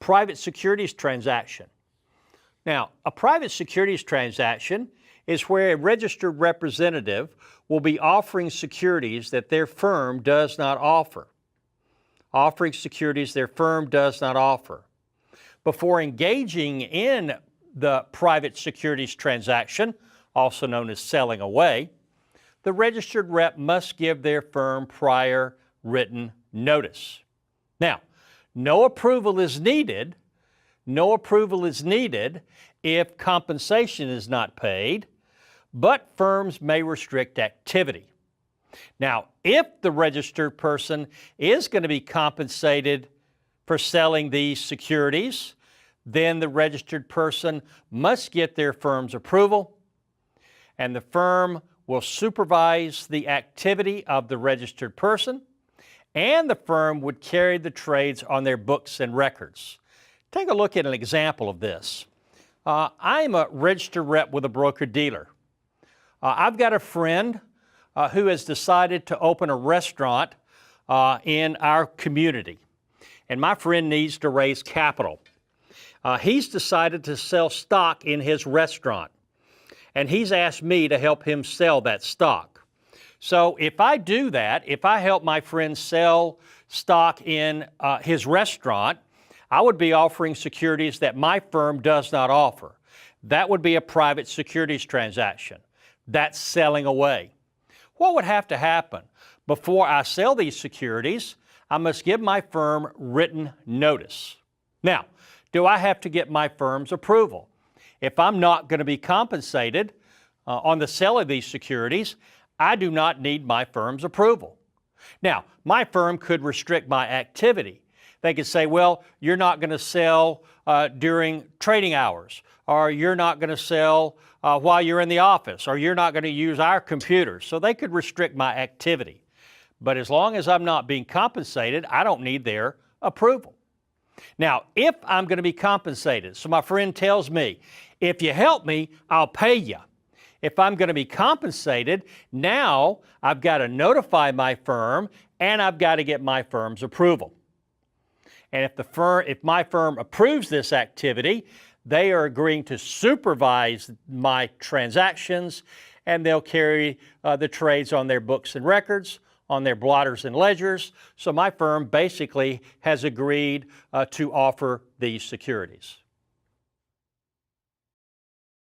private securities transaction. Now, a private securities transaction is where a registered representative will be offering securities that their firm does not offer. Offering securities their firm does not offer. Before engaging in the private securities transaction, also known as selling away, the registered rep must give their firm prior written notice. Now, no approval is needed if compensation is not paid, but firms may restrict activity. Now, if the registered person is going to be compensated for selling these securities, then the registered person must get their firm's approval, and the firm will supervise the activity of the registered person, and the firm would carry the trades on their books and records. Take a look at an example of this. I'm a registered rep with a broker-dealer. I've got a friend who has decided to open a restaurant in our community, and my friend needs to raise capital. He's decided to sell stock in his restaurant, and he's asked me to help him sell that stock. So if I do that, if I help my friend sell stock in his restaurant, I would be offering securities that my firm does not offer. That would be a private securities transaction. That's selling away. What would have to happen? Before I sell these securities, I must give my firm written notice. Now, do I have to get my firm's approval? If I'm not going to be compensated on the sale of these securities, I do not need my firm's approval. Now, my firm could restrict my activity. They could say, well, you're not going to sell during trading hours, or you're not going to sell while you're in the office, or you're not going to use our computers. So they could restrict my activity. But as long as I'm not being compensated, I don't need their approval. Now, if I'm going to be compensated, so my friend tells me, if you help me, I'll pay you. If I'm going to be compensated, now I've got to notify my firm and I've got to get my firm's approval. And if my firm approves this activity, they are agreeing to supervise my transactions, and they'll carry the trades on their books and records, on their blotters and ledgers. So my firm basically has agreed to offer these securities.